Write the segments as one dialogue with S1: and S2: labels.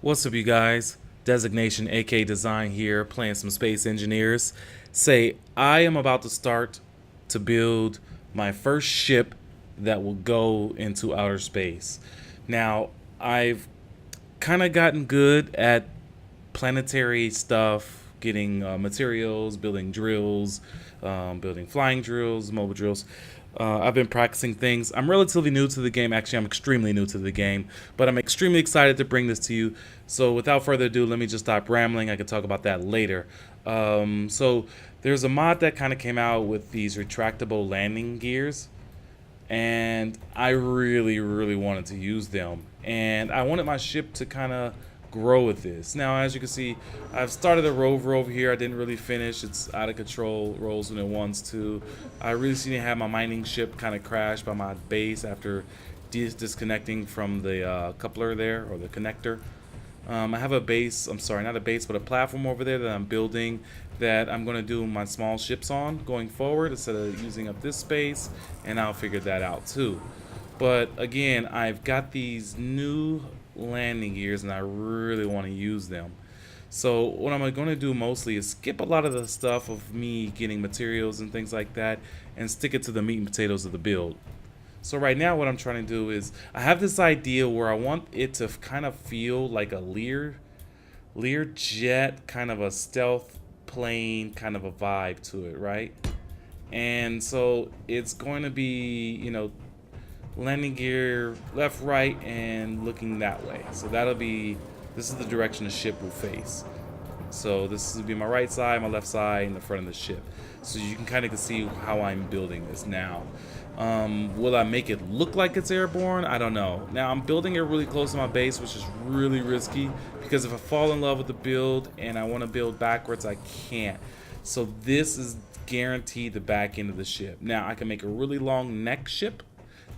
S1: What's up, you guys? Designation AK Design here, playing some Space Engineers. I am about to start to build my first ship that will go into outer space. Now, I've kind of gotten good at planetary stuff, getting materials, building drills, building flying drills, mobile drills. I've been practicing things. I'm relatively new to the game. Actually, I'm extremely new to the game, but I'm extremely excited to bring this to you. So, without further ado, let me just stop rambling. I can talk about that later. So, there's a mod that kind of came out with these retractable landing gears, and I really wanted to use them, and I wanted my ship to kind of grow with this. Now, as you can see, I've started a rover over here. I didn't really finish. It's out of control, rolls when it wants to. I really seem to have my mining ship kind of crash by my base after disconnecting from the coupler there, or the connector. I have a base, I'm sorry, not a base, but a platform over there that I'm building that I'm going to do my small ships on going forward instead of using up this space, and I'll figure that out too. But again, I've got these new landing gears and I really want to use them. So what I'm going to do mostly is skip a lot of the stuff of me getting materials and things like that and stick it to the meat and potatoes of the build. So right now what I'm trying to do is I have this idea where I want it to kind of feel like a Lear jet, kind of a stealth plane kind of a vibe to it, right? And so it's going to be, landing gear left, right, and looking that way. So this is the direction the ship will face. So this will be my right side, my left side, and the front of the ship. So you can kind of see how I'm building this now. Will I make it look like it's airborne? I don't know. Now I'm building it really close to my base, which is really risky because if I fall in love with the build and I want to build backwards, I can't. So this is guaranteed the back end of the ship. Now I can make a really long neck ship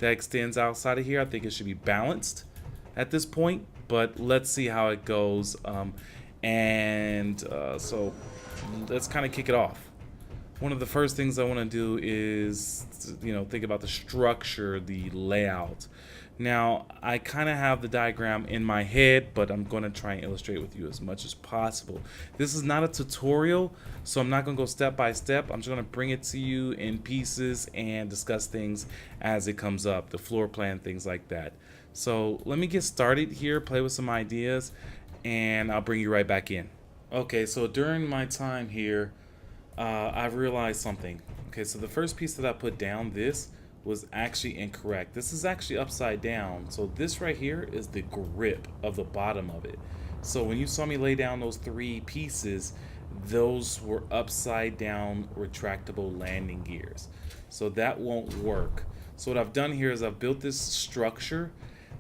S1: that extends outside of here. I think it should be balanced at this point, but let's see how it goes. So let's kind of kick it off. One of the first things I want to do is, think about the structure, the layout. Now, I kind of have the diagram in my head, but I'm going to try and illustrate with you as much as possible. This is not a tutorial, so I'm not going to go step by step. I'm just going to bring it to you in pieces and discuss things as it comes up, the floor plan, things like that. So let me get started here, play with some ideas, and I'll bring you right back in. Okay, so during my time here, I've realized something. Okay, so the first piece that I put down, this was actually incorrect. This is actually upside down. So this right here is the grip of the bottom of it. So when you saw me lay down those three pieces, those were upside down retractable landing gears. So that won't work. So what I've done here is I've built this structure.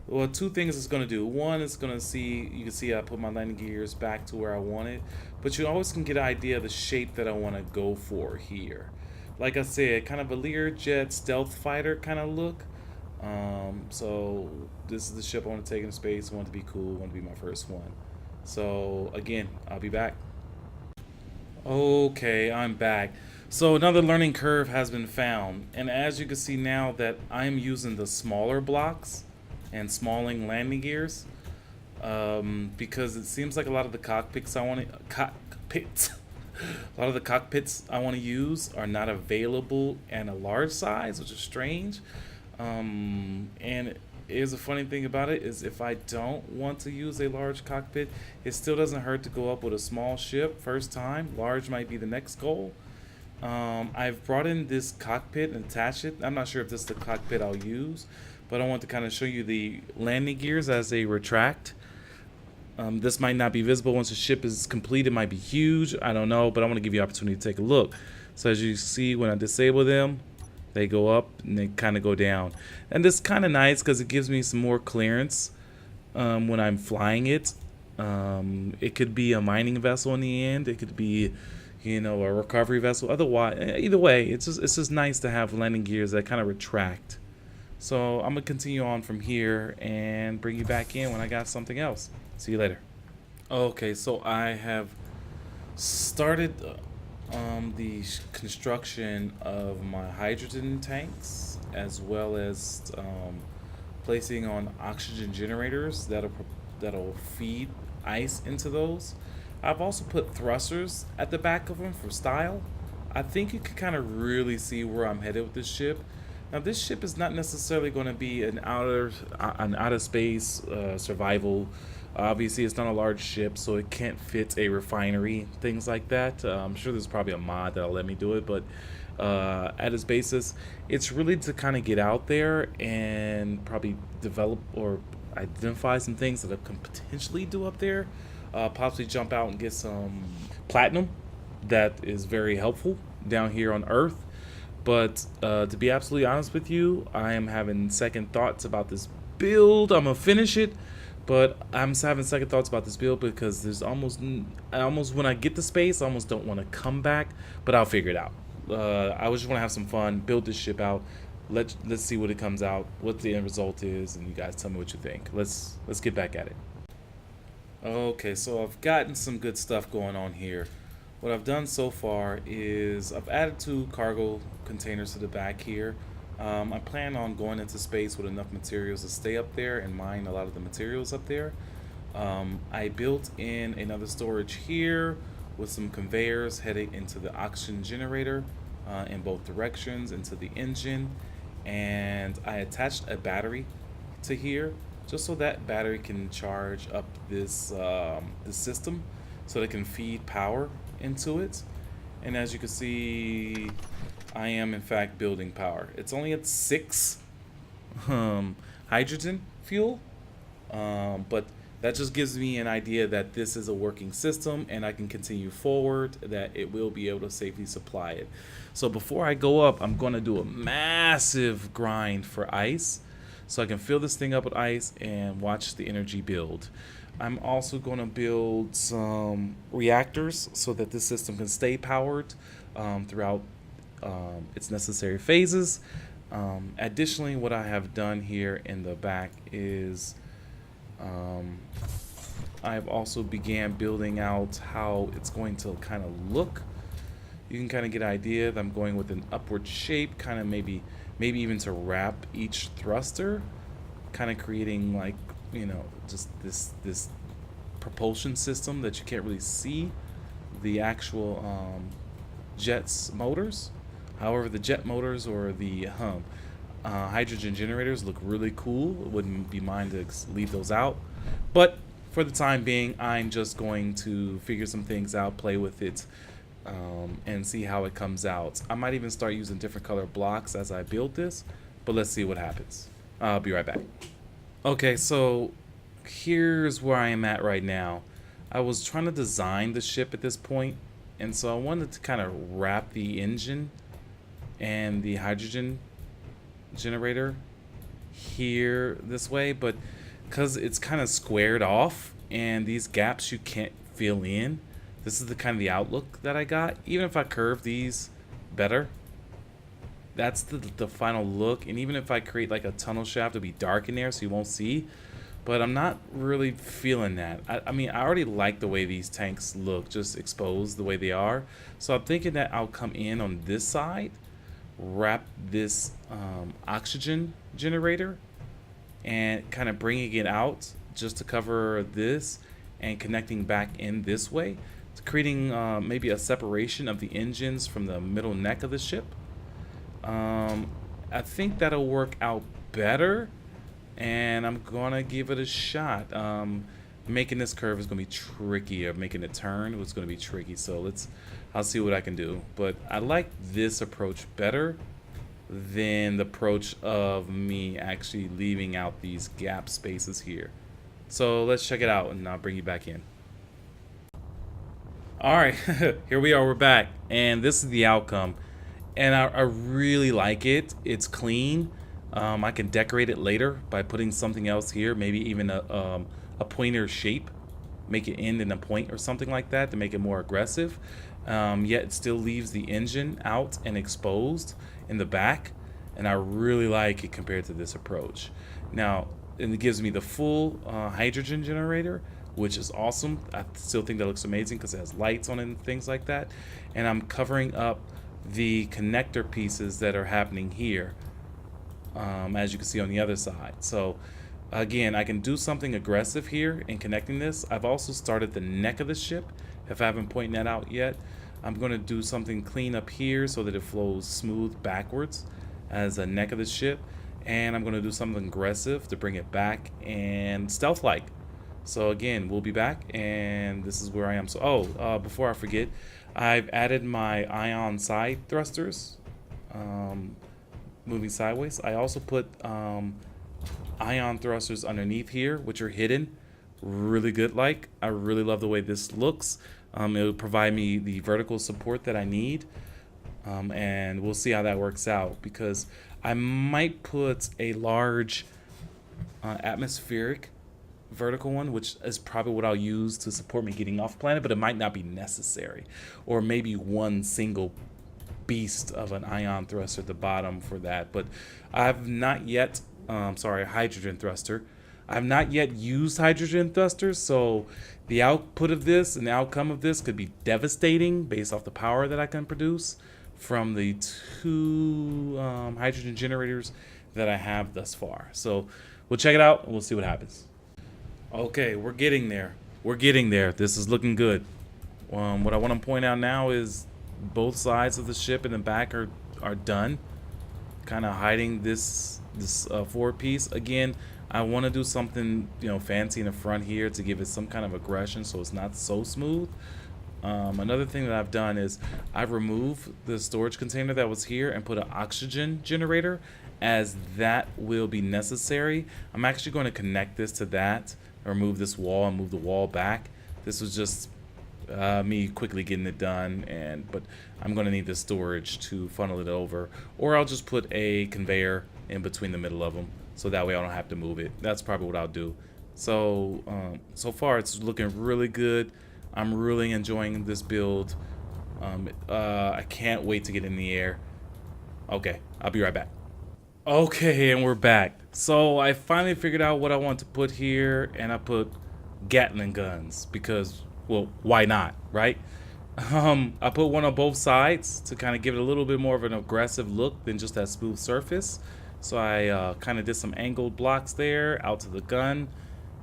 S1: Well, two things it's going to do. One, it's going to see, you can see I put my landing gears back to where I want it, but you always can get an idea of the shape that I want to go for here. Like I said, kind of a Learjet stealth fighter kind of look. So this is the ship I want to take into space. I want it to be cool. I want it to be my first one. So again, I'll be back. Okay, I'm back. So another learning curve has been found, and as you can see now that I'm using the smaller blocks and smalling landing gears, because it seems like a lot of the cockpits a lot of the cockpits I want to use are not available in a large size, which is strange. And here's a funny thing about it is if I don't want to use a large cockpit, it still doesn't hurt to go up with a small ship first time. Large might be the next goal. I've brought in this cockpit and attached it. I'm not sure if this is the cockpit I'll use, but I want to kind of show you the landing gears as they retract. This might not be visible once the ship is complete. It might be huge. I don't know, but I want to give you an opportunity to take a look. So as you see, when I disable them, they go up and they kind of go down. And this is kind of nice because it gives me some more clearance when I'm flying it. It could be a mining vessel in the end. It could be, a recovery vessel. Otherwise, either way, it's just nice to have landing gears that kind of retract. So I'm gonna continue on from here and bring you back in when I got something else. See you later. Okay, so I have started the construction of my hydrogen tanks, as well as placing on oxygen generators that'll feed ice into those. I've also put thrusters at the back of them for style. I think you can kind of really see where I'm headed with this ship. Now, this ship is not necessarily going to be an outer space survival. Obviously, it's not a large ship, so it can't fit a refinery, things like that. I'm sure there's probably a mod that'll let me do it, but at its basis, it's really to kind of get out there and probably develop or identify some things that I can potentially do up there. Possibly jump out and get some platinum that is very helpful down here on Earth. But to be absolutely honest with you, I am having second thoughts about this build. I'm gonna finish it, but I'm having second thoughts about this build because there's almost when I get to space, I almost don't want to come back. But I'll figure it out. I just want to have some fun, build this ship out. Let's see what it comes out, what the end result is, and you guys tell me what you think. Let's get back at it. Okay, so I've gotten some good stuff going on here. What I've done so far is I've added 2 cargo containers to the back here. I plan on going into space with enough materials to stay up there and mine a lot of the materials up there. I built in another storage here with some conveyors heading into the oxygen generator in both directions into the engine, and I attached a battery to here just so that battery can charge up this system so that it can feed power into it. And as you can see, I am in fact building power. It's only at 6 hydrogen fuel, but that just gives me an idea that this is a working system and I can continue forward, that it will be able to safely supply it. So before I go up, I'm going to do a massive grind for ice so I can fill this thing up with ice and watch the energy build. I'm also going to build some reactors so that this system can stay powered throughout its necessary phases. Additionally, what I have done here in the back is I've also began building out how it's going to kind of look. You can kind of get an idea that I'm going with an upward shape, kind of maybe even to wrap each thruster, kind of creating like, you know, just this propulsion system that you can't really see the actual jet's motors. However, the jet motors or the hydrogen generators look really cool. It wouldn't be mine to leave those out, but for the time being, I'm just going to figure some things out, play with it, and see how it comes out. I might even start using different color blocks as I build this, but let's see what happens. I'll be right back. Okay, so here's where I am at right now. I was trying to design the ship at this point, and so I wanted to kind of wrap the engine and the hydrogen generator here this way, but because it's kind of squared off and these gaps you can't fill in, this is the kind of the outlook that I got. Even if I curve these better, that's the final look. And even if I create like a tunnel shaft, it'll be dark in there so you won't see, but I'm not really feeling that. I mean, I already like the way these tanks look, just exposed the way they are. So I'm thinking that I'll come in on this side, wrap this oxygen generator, and kind of bringing it out just to cover this and connecting back in this way, creating maybe a separation of the engines from the middle neck of the ship. I think that'll work out better, and I'm gonna give it a shot. Making this curve is gonna be tricky, or making it turn was gonna be tricky, so I'll see what I can do. But I like this approach better than the approach of me actually leaving out these gap spaces here. So let's check it out and I'll bring you back in. Alright, here we are, we're back, and this is the outcome. And I really like it. It's clean. I can decorate it later by putting something else here, maybe even a pointer shape, make it end in a point or something like that to make it more aggressive. Yet it still leaves the engine out and exposed in the back, and I really like it compared to this approach. Now, and it gives me the full hydrogen generator, which is awesome. I still think that looks amazing because it has lights on it and things like that. And I'm covering up the connector pieces that are happening here, as you can see on the other side. So Again, I can do something aggressive here in connecting this. I've also started the neck of the ship, if I haven't pointed that out yet. I'm going to do something clean up here so that it flows smooth backwards as a neck of the ship. And I'm going to do something aggressive to bring it back and stealth-like. So again, we'll be back, and this is where I am. So, before I forget, I've added my ion side thrusters, moving sideways. I also put ion thrusters underneath here, which are hidden, really good. Like, I really love the way this looks. It'll provide me the vertical support that I need, and we'll see how that works out, because I might put a large atmospheric vertical one, which is probably what I'll use to support me getting off planet, but it might not be necessary. Or maybe one single beast of an ion thruster at the bottom for that. But I've not yet, hydrogen thruster. I've not yet used hydrogen thrusters, so the output of this and the outcome of this could be devastating based off the power that I can produce from the two hydrogen generators that I have thus far. So we'll check it out and we'll see what happens. Okay, we're getting there. We're getting there. This is looking good. What I want to point out now is both sides of the ship in the back are done. Kind of hiding this forward piece. Again, I want to do something, fancy in the front here to give it some kind of aggression so it's not so smooth. Another thing that I've done is I've removed the storage container that was here and put an oxygen generator, as that will be necessary. I'm actually going to connect this to that, remove this wall and move the wall back. This was just me quickly getting it done, but I'm going to need the storage to funnel it over, or I'll just put a conveyor in between the middle of them so that way I don't have to move it. That's probably what I'll do. So so far it's looking really good. I'm really enjoying this build. I can't wait to get in the air. Okay, I'll be right back. Okay, and we're back. So I finally figured out what I want to put here, and I put Gatling guns because, well, why not, right? I put one on both sides to kind of give it a little bit more of an aggressive look than just that smooth surface. So I kind of did some angled blocks there out to the gun.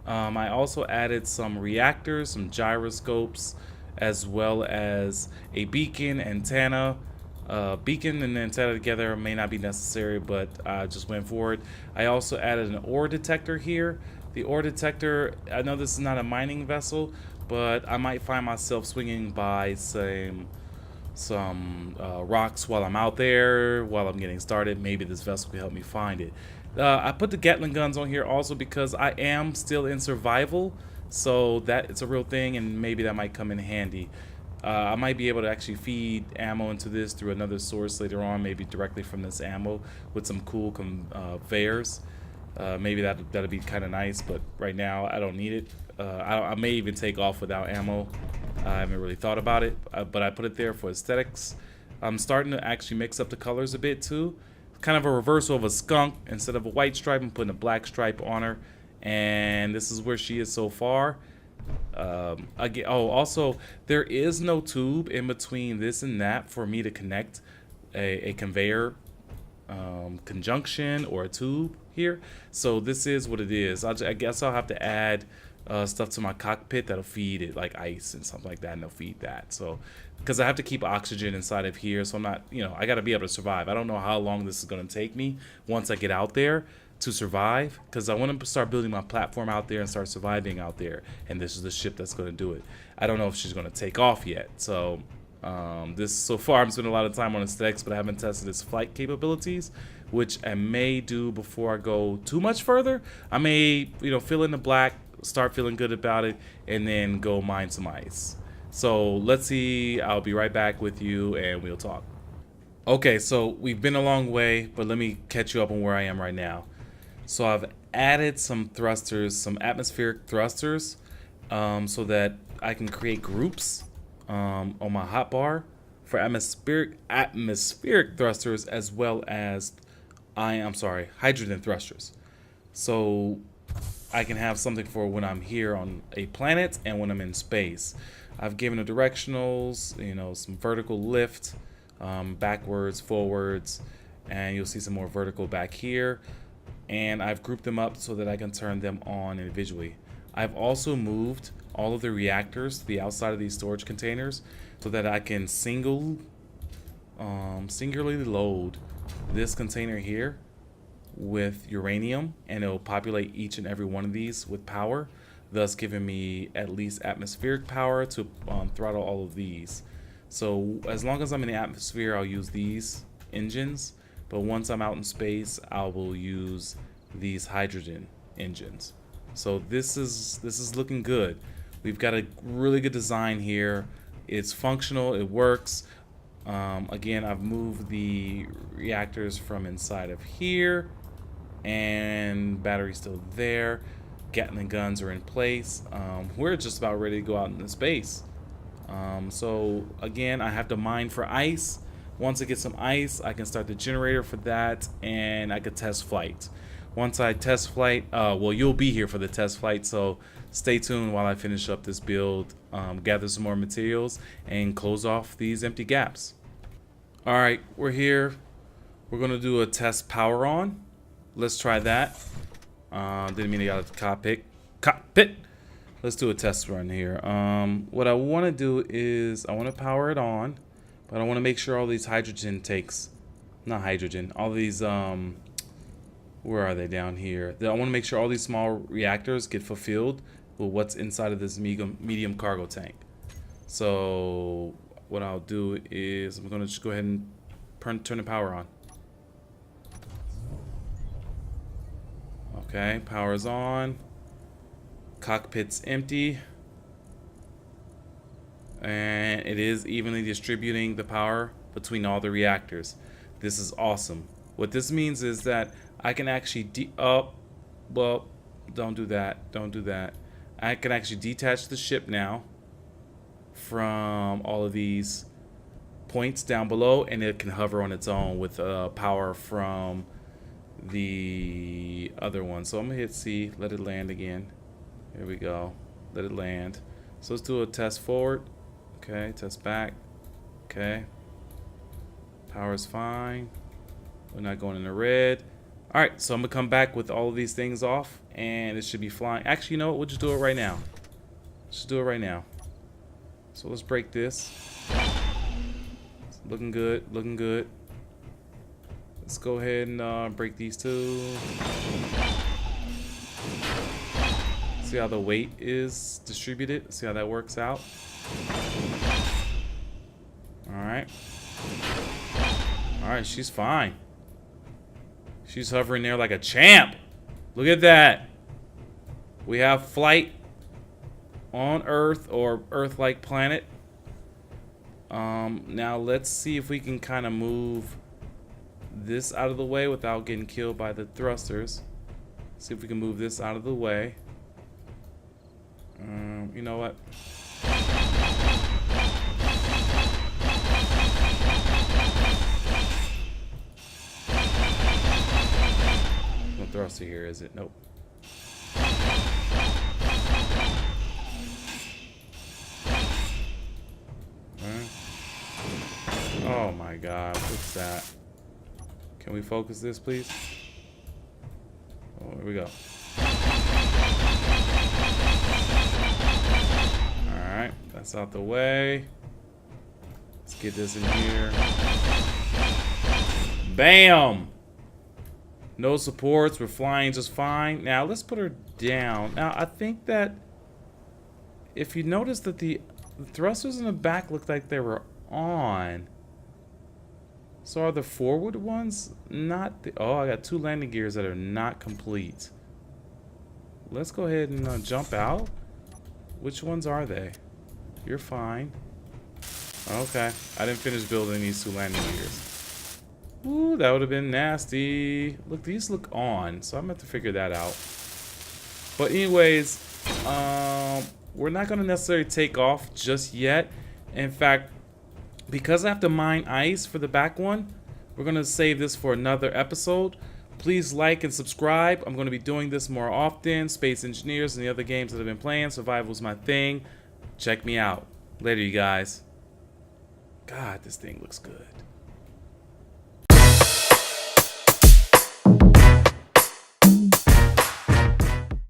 S1: I also added some reactors, some gyroscopes, as well as a beacon, antenna. Beacon and antenna together may not be necessary, but I just went for it. I also added an ore detector here. The ore detector, I know this is not a mining vessel, but I might find myself swinging by some rocks while I'm out there, while I'm getting started. Maybe this vessel can help me find it. I put the Gatling guns on here also because I am still in survival, so that it's a real thing, and maybe that might come in handy. I might be able to actually feed ammo into this through another source later on, maybe directly from this ammo with some cool conveyors. Maybe that'd be kind of nice, but right now I don't need it. I may even take off without ammo. I haven't really thought about it, but I put it there for aesthetics. I'm starting to actually mix up the colors a bit too. Kind of a reversal of a skunk. Instead of a white stripe, I'm putting a black stripe on her, and this is where she is so far. Again, also there is no tube in between this and that for me to connect a conveyor conjunction or a tube here. So this is what it is. I guess I'll have to add stuff to my cockpit that'll feed it, like ice and something like that, and they'll feed that. So because I have to keep oxygen inside of here, so I'm not, I got to be able to survive. I don't know how long this is going to take me once I get out there to survive, because I want to start building my platform out there and start surviving out there, and this is the ship that's going to do it. I don't know if she's going to take off yet, so so far I'm spending a lot of time on aesthetics, but I haven't tested its flight capabilities, which I may do before I go too much further. I may fill in the black, start feeling good about it, and then go mine some ice. So let's see. I'll be right back with you and we'll talk. Okay, so we've been a long way, but let me catch you up on where I am right now. So I've added some thrusters, some atmospheric thrusters, so that I can create groups on my hotbar for atmospheric thrusters, as well as hydrogen thrusters. So I can have something for when I'm here on a planet and when I'm in space. I've given a directionals, some vertical lift, backwards, forwards, and you'll see some more vertical back here. and I've grouped them up so that I can turn them on individually. I've also moved all of the reactors to the outside of these storage containers so that I can singularly load this container here with uranium, and it'll populate each and every one of these with power, thus giving me at least atmospheric power to throttle all of these. So as long as I'm in the atmosphere, I'll use these engines, but once I'm out in space, I will use these hydrogen engines. So this is looking good. We've got a really good design here. It's functional, it works. Again, I've moved the reactors from inside of here, and battery's still there. Gatling guns are in place. We're just about ready to go out into space. So again, I have to mine for ice. Once I get some ice, I can start the generator for that, and I could test flight. Once I test flight, well, you'll be here for the test flight, so stay tuned while I finish up this build, gather some more materials, and close off these empty gaps. All right, we're here. We're gonna do a test power on. Let's try that. Didn't mean to get out of the cockpit. Let's do a test run here. What I want to do is I want to power it on, but I want to make sure all these hydrogen takes, not hydrogen, all these where are they down here? I want to make sure all these small reactors get fulfilled with what's inside of this medium cargo tank. So what I'll do is I'm going to just go ahead and turn the power on. Okay, power's on. Cockpit's empty. And it is evenly distributing the power between all the reactors. This is awesome. What this means is that I can actually well, don't do that. Don't do that. I can actually detach the ship now from all of these points down below, and it can hover on its own with power from the other one. So I'm gonna hit C, let it land again. Here we go. Let it land. So let's do a test forward. Okay, test back. Okay. Power's fine. We're not going in the red. Alright, so I'm gonna come back with all of these things off, and it should be flying. Actually, you know what? We'll just do it right now. Just do it right now. So let's break this. It's looking good, looking good. Let's go ahead and break these two. See how the weight is distributed? See how that works out? Alright. Alright, she's fine. She's hovering there like a champ. Look at that. We have flight on Earth or Earth-like planet. Now let's see if we can kind of move this out of the way without getting killed by the thrusters. See if we can move this out of the way. You know what? No thruster here, is it? Nope. Oh my God, what's that? Can we focus this, please? Oh, here we go. Alright, that's out the way. Let's get this in here. Bam! No supports, we're flying just fine. Now, let's put her down. Now, I think that if you notice that the thrusters in the back looked like they were on. So are the forward ones not the... Oh, I got two landing gears that are not complete. Let's go ahead and jump out. Which ones are they? You're fine. Okay. I didn't finish building these two landing gears. Ooh, that would have been nasty. Look, these look on, so I'm going to have to figure that out. But anyways, we're not going to necessarily take off just yet. In fact, because I have to mine ice for the back one, we're going to save this for another episode. Please like and subscribe. I'm going to be doing this more often. Space Engineers and the other games that I've been playing. Survival's my thing. Check me out. Later, you guys. God, this thing looks good.